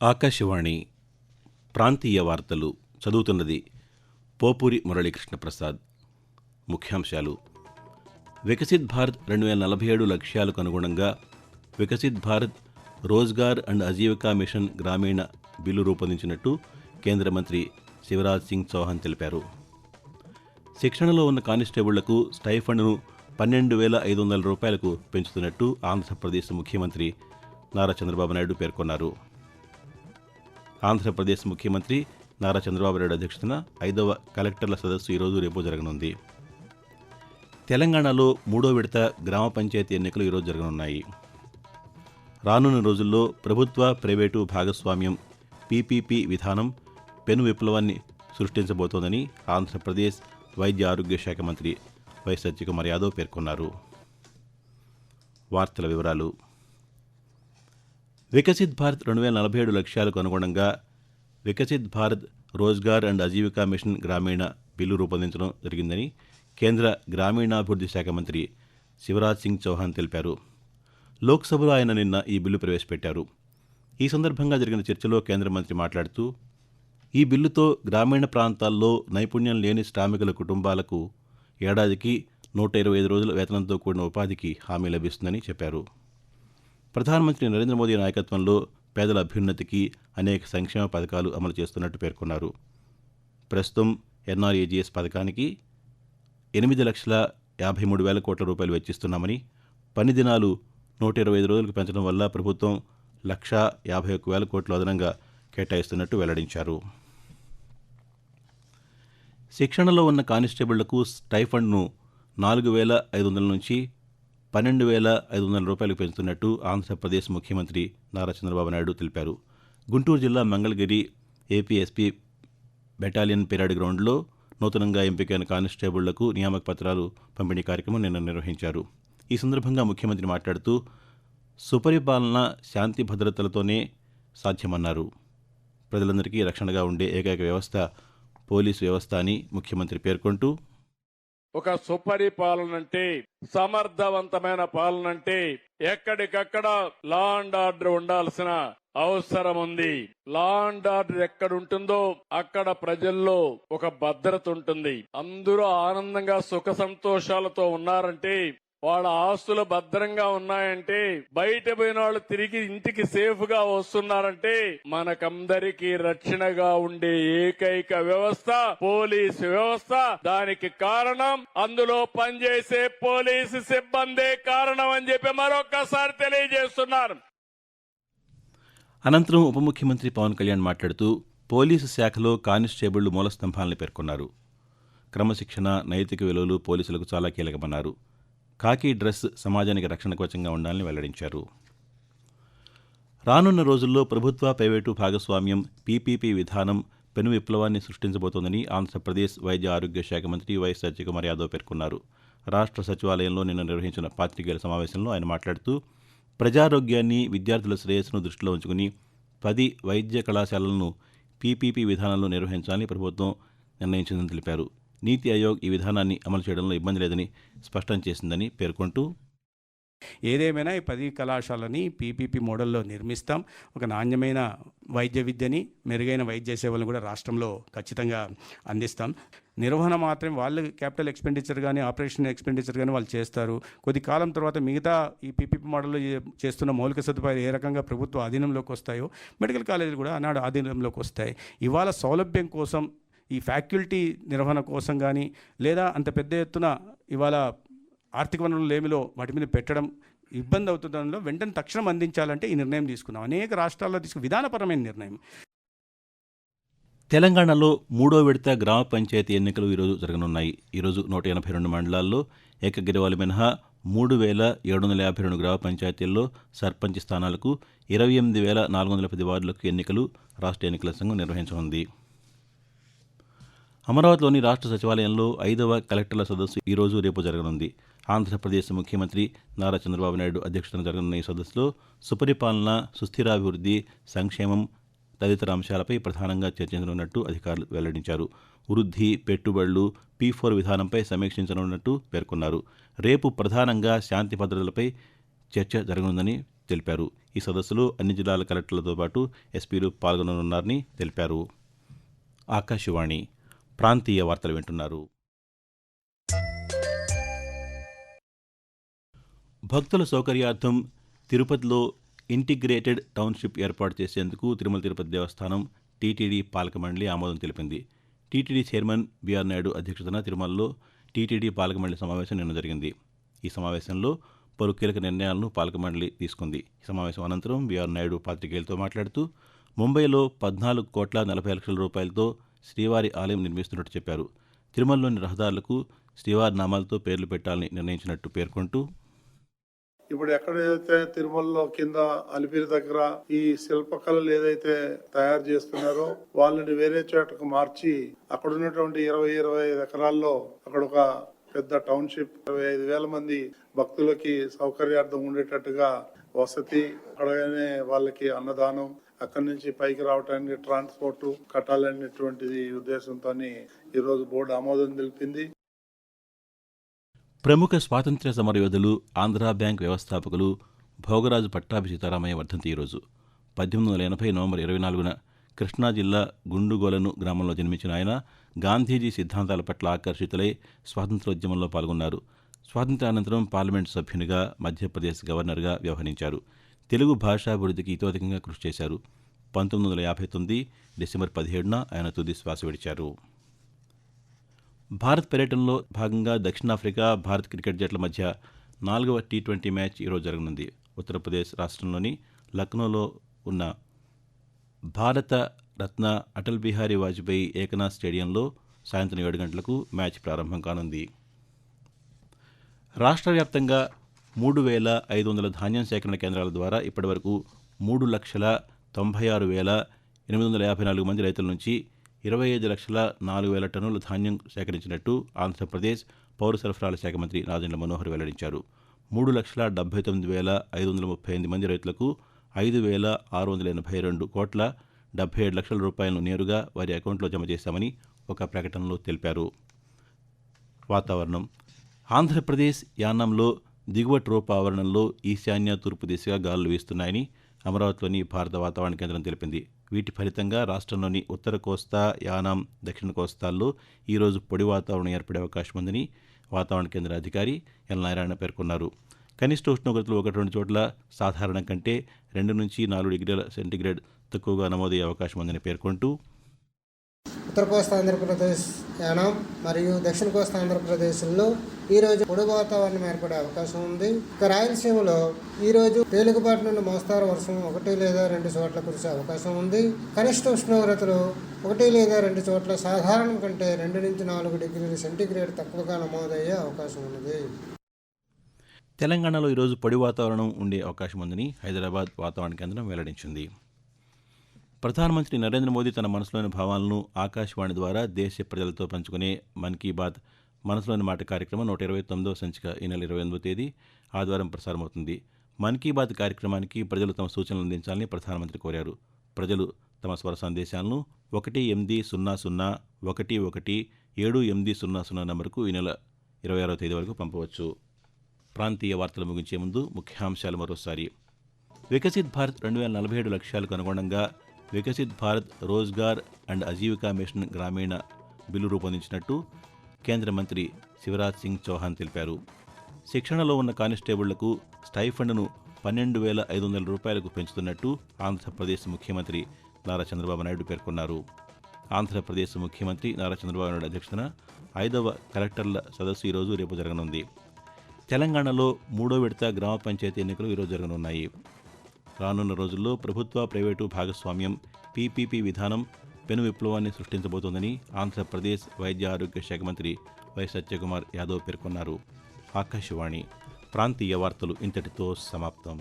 ఆకాశవాణి ప్రాంతీయ వార్తలు చదువుతున్నది పోపూరి మురళీకృష్ణ ప్రసాద్. ముఖ్యాంశాలు: వికసిత్ భారత్ 2047 లక్ష్యాలకు అనుగుణంగా వికసిత్ భారత్ రోజ్గార్ అండ్ ఆజీవికా మిషన్ గ్రామీణ బిల్లు రూపొందించినట్టు కేంద్ర మంత్రి శివరాజ్ సింగ్ చౌహాన్ తెలిపారు. శిక్షణలో ఉన్న కానిస్టేబుళ్లకు స్టైఫండ్ను 12,500 రూపాయలకు పెంచుతున్నట్టు ఆంధ్రప్రదేశ్ ముఖ్యమంత్రి నారా చంద్రబాబు నాయుడు పేర్కొన్నారు. ఆంధ్రప్రదేశ్ ముఖ్యమంత్రి నారా చంద్రబాబు నాయుడు అధ్యక్షతన 5వ కలెక్టర్ల సదస్సు ఈరోజు రేపు జరగనుంది. తెలంగాణలో 3వ విడత గ్రామ పంచాయతీ ఎన్నికలు ఈరోజు జరగనున్నాయి. రానున్న రోజుల్లో ప్రభుత్వ ప్రైవేటు భాగస్వామ్యం పీపీపీ విధానం పెను విప్లవాన్ని సృష్టించబోతోందని ఆంధ్రప్రదేశ్ వైద్య ఆరోగ్య శాఖ మంత్రి వై సత్యకుమార్ యాదవ్ పేర్కొన్నారు. వార్తల వివరాలు: వికసిత్ భారత్ 2047 లక్ష్యాలకు అనుగుణంగా వికసిత్ భారత్ రోజ్గార్ అండ్ ఆజీవికా మిషన్ గ్రామీణ బిల్లు రూపొందించడం జరిగిందని కేంద్ర గ్రామీణాభివృద్ధి శాఖ మంత్రి శివరాజ్ సింగ్ చౌహాన్ తెలిపారు. లోక్సభలో ఆయన నిన్న ఈ బిల్లు ప్రవేశపెట్టారు. ఈ సందర్భంగా జరిగిన చర్చలో కేంద్ర మంత్రి మాట్లాడుతూ, ఈ బిల్లుతో గ్రామీణ ప్రాంతాల్లో నైపుణ్యం లేని శ్రామికుల కుటుంబాలకు ఏడాదికి 125 రోజుల వేతనంతో కూడిన ఉపాధికి హామీ లభిస్తుందని చెప్పారు. ప్రధానమంత్రి నరేంద్ర మోదీ నాయకత్వంలో పేదల అభ్యున్నతికి అనేక సంక్షేమ పథకాలు అమలు చేస్తున్నట్టు పేర్కొన్నారు. ప్రస్తుతం ఎన్ఆర్ఏజీఎస్ పథకానికి 8,53,000 కోట్ల రూపాయలు వెచ్చిస్తున్నామని, పని దినాలు 125 రోజులకు పెంచడం వల్ల ప్రభుత్వం 1,51,000 కోట్లు అదనంగా కేటాయిస్తున్నట్టు వెల్లడించారు. శిక్షణలో ఉన్న కానిస్టేబుళ్లకు స్టైఫండ్ను 4,500 నుంచి 12,500 రూపాయలకు పెంచుతున్నట్టు ఆంధ్రప్రదేశ్ ముఖ్యమంత్రి నారా చంద్రబాబు నాయుడు తెలిపారు. గుంటూరు జిల్లా మంగళగిరి ఏపీఎస్పీ బెటాలియన్ పెరేడ్ గ్రౌండ్లో నూతనంగా ఎంపికైన కానిస్టేబుళ్లకు నియామక పత్రాలు పంపిణీ కార్యక్రమం నిన్న నిర్వహించారు. ఈ సందర్భంగా ముఖ్యమంత్రి మాట్లాడుతూ, సుపరిపాలన శాంతి భద్రతలతోనే సాధ్యమన్నారు. ప్రజలందరికీ రక్షణగా ఉండే ఏకైక వ్యవస్థ పోలీసు వ్యవస్థ అని ముఖ్యమంత్రి పేర్కొంటూ, ఒక సుపరిపాలన అంటే, సమర్థవంతమైన పాలన అంటే ఎక్కడికక్కడ లా అండ్ ఆర్డర్ ఉండాల్సిన అవసరం ఉంది. లా అండ్ ఆర్డర్ ఎక్కడ ఉంటుందో అక్కడ ప్రజల్లో ఒక భద్రత ఉంటుంది. అందరూ ఆనందంగా సుఖ సంతోషాలతో ఉన్నారంటే, వాళ్ళ ఆస్తులు భద్రంగా ఉన్నాయంటే, బయట పోయిన వాళ్ళు తిరిగి ఇంటికి సేఫ్ గా వస్తున్నారంటే మనకందరికీ రక్షణగా ఉండే ఏకైక వ్యవస్థ పోలీసు వ్యవస్థ. దానికి కారణం అందులో పనిచేసే పోలీసు సిబ్బందే కారణం అని చెప్పి మరొకసారి తెలియజేస్తున్నారు. అనంతరం ఉప ముఖ్యమంత్రి పవన్ కళ్యాణ్ మాట్లాడుతూ, పోలీసు శాఖలో కానిస్టేబుళ్లు మూలస్తంభాలని పేర్కొన్నారు. క్రమశిక్షణ, నైతిక విలువలు పోలీసులకు చాలా కీలకమన్నారు. కాకి డ్రెస్ సమాజానికి రక్షణ కవచంగా ఉండాలని వెల్లడించారు. రానున్న రోజుల్లో ప్రభుత్వ ప్రైవేటు భాగస్వామ్యం పీపీపీ విధానం పెను విప్లవాన్ని సృష్టించబోతోందని ఆంధ్రప్రదేశ్ వైద్య ఆరోగ్య శాఖ మంత్రి వై సత్యకుమార్ యాదవ్ పేర్కొన్నారు. రాష్ట్ర సచివాలయంలో నిన్న నిర్వహించిన పాత్రికేయుల సమావేశంలో ఆయన మాట్లాడుతూ, ప్రజారోగ్యాన్ని, విద్యార్థుల శ్రేయస్సును దృష్టిలో ఉంచుకుని 10 వైద్య కళాశాలలను పీపీపీ విధానంలో నిర్వహించాలని ప్రభుత్వం నిర్ణయించిందని తెలిపారు. నీతి ఆయోగ్ ఈ విధానాన్ని అమలు చేయడంలో ఇబ్బంది లేదని స్పష్టం చేసిందని పేర్కొంటూ, ఏదేమైనా ఈ 10 కళాశాలని పీపీపీ మోడల్లో నిర్మిస్తాం. ఒక నాణ్యమైన వైద్య విద్యని, మెరుగైన వైద్య సేవలను కూడా రాష్ట్రంలో ఖచ్చితంగా అందిస్తాం. నిర్వహణ మాత్రం వాళ్ళు క్యాపిటల్ ఎక్స్పెండిచర్ కానీ ఆపరేషన్ ఎక్స్పెండిచర్ కానీ వాళ్ళు చేస్తారు. కొద్ది కాలం తర్వాత మిగతా ఈ పీపీపీ మోడల్లో చేస్తున్న మౌలిక సదుపాయాలు ఏ రకంగా ప్రభుత్వ ఆధీనంలోకి వస్తాయో మెడికల్ కాలేజీలు కూడా ఆనాడు ఆధీనంలోకి వస్తాయి. ఇవాళ సౌలభ్యం కోసం, ఈ ఫ్యాకల్టీ నిర్వహణ కోసం కానీ, లేదా అంత పెద్ద ఎత్తున ఇవాళ ఆర్థిక వనరులు లేమిలో వాటి మీద పెట్టడం ఇబ్బంది అవుతుండడంలో వెంటనే తక్షణం అందించాలంటే ఈ నిర్ణయం తీసుకున్నాం. అనేక రాష్ట్రాల్లో తీసుకున్న విధానపరమైన నిర్ణయం. తెలంగాణలో 3వ విడత గ్రామ పంచాయతీ ఎన్నికలు ఈరోజు జరగనున్నాయి. ఈరోజు 182 మండలాల్లో ఏకగ్రీవాలు మినహా 3,752 గ్రామ పంచాయతీల్లో సర్పంచ్ స్థానాలకు 28,410 వార్డులకు ఎన్నికలు రాష్ట్ర ఎన్నికల సంఘం నిర్వహించనుంది. అమరావతిలోని రాష్ట్ర సచివాలయంలో 5వ కలెక్టర్ల సదస్సు ఈరోజు రేపు జరగనుంది. ఆంధ్రప్రదేశ్ ముఖ్యమంత్రి నారా చంద్రబాబు నాయుడు అధ్యక్షతన జరగనున్న ఈ సదస్సులో సుపరిపాలన, సుస్థిరాభివృద్ధి, సంక్షేమం తదితర అంశాలపై ప్రధానంగా చర్చించనున్నట్టు అధికారులు వెల్లడించారు. వృద్ధి, పెట్టుబడులు, P4 విధానంపై సమీక్షించనున్నట్టు పేర్కొన్నారు. రేపు ప్రధానంగా శాంతి భద్రతలపై చర్చ జరగనుందని తెలిపారు. ఈ సదస్సులో అన్ని జిల్లాల కలెక్టర్లతో పాటు ఎస్పీలు పాల్గొననున్నారని తెలిపారు. ఆకాశవాణి ప్రాంతీయ వార్తలు వింటున్నారు. భక్తుల సౌకర్యార్థం తిరుపతిలో ఇంటిగ్రేటెడ్ టౌన్షిప్ ఏర్పాటు చేసేందుకు తిరుమల తిరుపతి దేవస్థానం టీటీడీ పాలక మండలి ఆమోదం తెలిపింది. టీటీడీ చైర్మన్ బీఆర్ నాయుడు అధ్యక్షతన తిరుమలలో టీటీడీ పాలక మండలి సమావేశం నిన్న జరిగింది. ఈ సమావేశంలో పలు కీలక నిర్ణయాలను పాలక మండలి తీసుకుంది. ఈ సమావేశం అనంతరం బీఆర్ నాయుడు పాత్రికేయులతో మాట్లాడుతూ ముంబైలో 14,40,00,000 రూపాయలతో శ్రీవారి ఆలయం నిర్మిస్తున్నట్టు చెప్పారు. తిరుమలలోని రహదారులకు శ్రీవారి నామాలతో పేర్లు పెట్టాలని నిర్ణయించినట్టు పేర్కొంటూ ఇప్పుడు ఎక్కడైతే తిరుమలలో కింద అలిపిరి దగ్గర ఈ శిల్పకళలు ఏదైతే తయారు చేస్తున్నారో వాళ్ళని వేరే చోటకు మార్చి అక్కడ ఉన్నటువంటి 25 ఎకరాల్లో అక్కడ ఒక పెద్ద టౌన్షిప్ 25,000 మంది భక్తులకి సౌకర్యార్థం ఉండేటట్టుగా వసతి, అక్కడనే వాళ్ళకి అన్నదానం, అక్కడి నుంచి పైకి రావడానికి ట్రాన్స్పోర్ట్ కట్టాలనేటువంటిది ఉద్దేశంతో ఈ రోజు బోర్డు ఆమోదం తెలిపింది. ప్రముఖ స్వాతంత్ర్య సమరయోధులు, ఆంధ్రా బ్యాంక్ వ్యవస్థాపకులు భోగరాజు పట్టాభి సీతారామయ్య వర్ధంతి ఈరోజు. 1880 నవంబర్ 24న కృష్ణా జిల్లా గుండుగోలను గ్రామంలో జన్మించిన ఆయన గాంధీజీ సిద్ధాంతాల పట్ల ఆకర్షితులై స్వాతంత్ర్యోద్యమంలో పాల్గొన్నారు. స్వాతంత్ర్యానంతరం పార్లమెంటు సభ్యునిగా, మధ్యప్రదేశ్ గవర్నర్గా వ్యవహరించారు. తెలుగు భాషాభివృద్ధికి ఇతోధికంగా కృషి చేశారు. 1959 డిసెంబర్ 17న ఆయన తుది శ్వాస విడిచారు. భారత్ పర్యటనలో భాగంగా దక్షిణాఫ్రికా, భారత్ క్రికెట్ జట్ల మధ్య 4వ టీ20 మ్యాచ్ ఈరోజు జరగనుంది. ఉత్తరప్రదేశ్ రాష్ట్రంలోని లక్నోలో ఉన్న భారత రత్న అటల్ బిహారీ వాజ్పేయి ఏకనాథ్ స్టేడియంలో సాయంత్రం 7 గంటలకు మ్యాచ్ ప్రారంభం కానుంది. రాష్ట్ర వ్యాప్తంగా 3,500 ధాన్యం సేకరణ కేంద్రాల ద్వారా ఇప్పటివరకు 3,96,854 మంది రైతుల నుంచి 25,04,000 టన్నుల ధాన్యం సేకరించినట్టు ఆంధ్రప్రదేశ్ పౌర సరఫరాల శాఖ మంత్రి నాదెండ్ల మనోహర్ వెల్లడించారు. 3,79,538 మంది రైతులకు 5,682 కోట్ల 77 లక్షల రూపాయలను నేరుగా వారి అకౌంట్లో జమ చేశామని ఒక ప్రకటనలో తెలిపారు. వాతావరణం. ఆంధ్రప్రదేశ్ యానంలో దిగువ ట్రోప్ ఆవరణంలో ఈశాన్య తూర్పు దిశగా గాలులు వీస్తున్నాయని అమరావతిలోని భారత వాతావరణ కేంద్రం తెలిపింది. వీటి ఫలితంగా రాష్ట్రంలోని ఉత్తర కోస్తా, యానాం, దక్షిణ కోస్తాల్లో ఈరోజు పొడి వాతావరణం ఏర్పడే అవకాశం ఉందని వాతావరణ కేంద్ర అధికారి ఎల్ నారాయణ పేర్కొన్నారు. కనిష్ట ఉష్ణోగ్రతలు 1-2 చోట్ల సాధారణం కంటే 2 నుంచి 4 డిగ్రీల సెంటీగ్రేడ్ తక్కువగా నమోదయ్యే అవకాశం ఉందని పేర్కొంటూ ఉత్తర కోస్తా ఆంధ్రప్రదేశ్, యానాం మరియు దక్షిణ కోస్తా ఆంధ్రప్రదేశ్లో ఈరోజు పొడి వాతావరణం ఏర్పడే అవకాశం ఉంది. ఇక రాయలసీమలో ఈరోజు తేలికపాటి నుండి మోస్తారు వర్షం 1 లేదా 2 చోట్ల కురిసే అవకాశం ఉంది. కనిష్ట ఉష్ణోగ్రతలు 1 లేదా 2 చోట్ల సాధారణం కంటే 2 నుంచి 4 డిగ్రీల సెంటీగ్రేడ్ తక్కువగా నమోదయ్యే అవకాశం ఉంది. తెలంగాణలో ఈరోజు పొడి వాతావరణం ఉండే అవకాశం ఉందని హైదరాబాద్ వాతావరణ కేంద్రం వెల్లడించింది. ప్రధానమంత్రి నరేంద్ర మోదీ తన మనసులోని భావాలను ఆకాశవాణి ద్వారా దేశ ప్రజలతో పంచుకునే మన్ కీ బాత్ మనసులోని మాట కార్యక్రమం 129వ సంచిక ఈ నెల 28వ తేదీ ఆదివారం ప్రసారమవుతుంది. మన్ కీ బాత్ కార్యక్రమానికి ప్రజలు తమ సూచనలు అందించాలని ప్రధానమంత్రి కోరారు. ప్రజలు తమ స్వర సందేశాలను 18001117800 నంబరుకు ఈ నెల 26వ తేదీ వరకు పంపవచ్చు. ప్రాంతీయ వార్తలు ముగించే ముందు ముఖ్యాంశాలు మరోసారి. వికసిత్ భారత్ 2047 లక్ష్యాలకు అనుగుణంగా వికసిత్ భారత్ రోజ్గార్ అండ్ అజీవికా మిషన్ గ్రామీణ బిల్లు రూపొందించినట్టు కేంద్ర మంత్రి శివరాజ్ సింగ్ చౌహాన్ తెలిపారు. శిక్షణలో ఉన్న కానిస్టేబుళ్లకు స్టైఫండ్ను 12,500 రూపాయలకు పెంచుతున్నట్టు ఆంధ్రప్రదేశ్ ముఖ్యమంత్రి నారా చంద్రబాబు నాయుడు పేర్కొన్నారు. ఆంధ్రప్రదేశ్ ముఖ్యమంత్రి నారా చంద్రబాబు నాయుడు అధ్యక్షతన 5వ కలెక్టర్ల సదస్సు ఈరోజు రేపు జరగనుంది. తెలంగాణలో 3వ విడత గ్రామ పంచాయతీ ఎన్నికలు ఈరోజు జరగనున్నాయి. రానున్న రోజుల్లో ప్రభుత్వ, ప్రైవేటు భాగస్వామ్యం పీపీపీ విధానం పెను విప్లవాన్ని సృష్టించబోతోందని ఆంధ్రప్రదేశ్ వైద్య ఆరోగ్య శాఖ మంత్రి వై సత్యకుమార్ యాదవ్ పేర్కొన్నారు. ఆకాశవాణి ప్రాంతీయ వార్తలు ఇంతటితో సమాప్తం.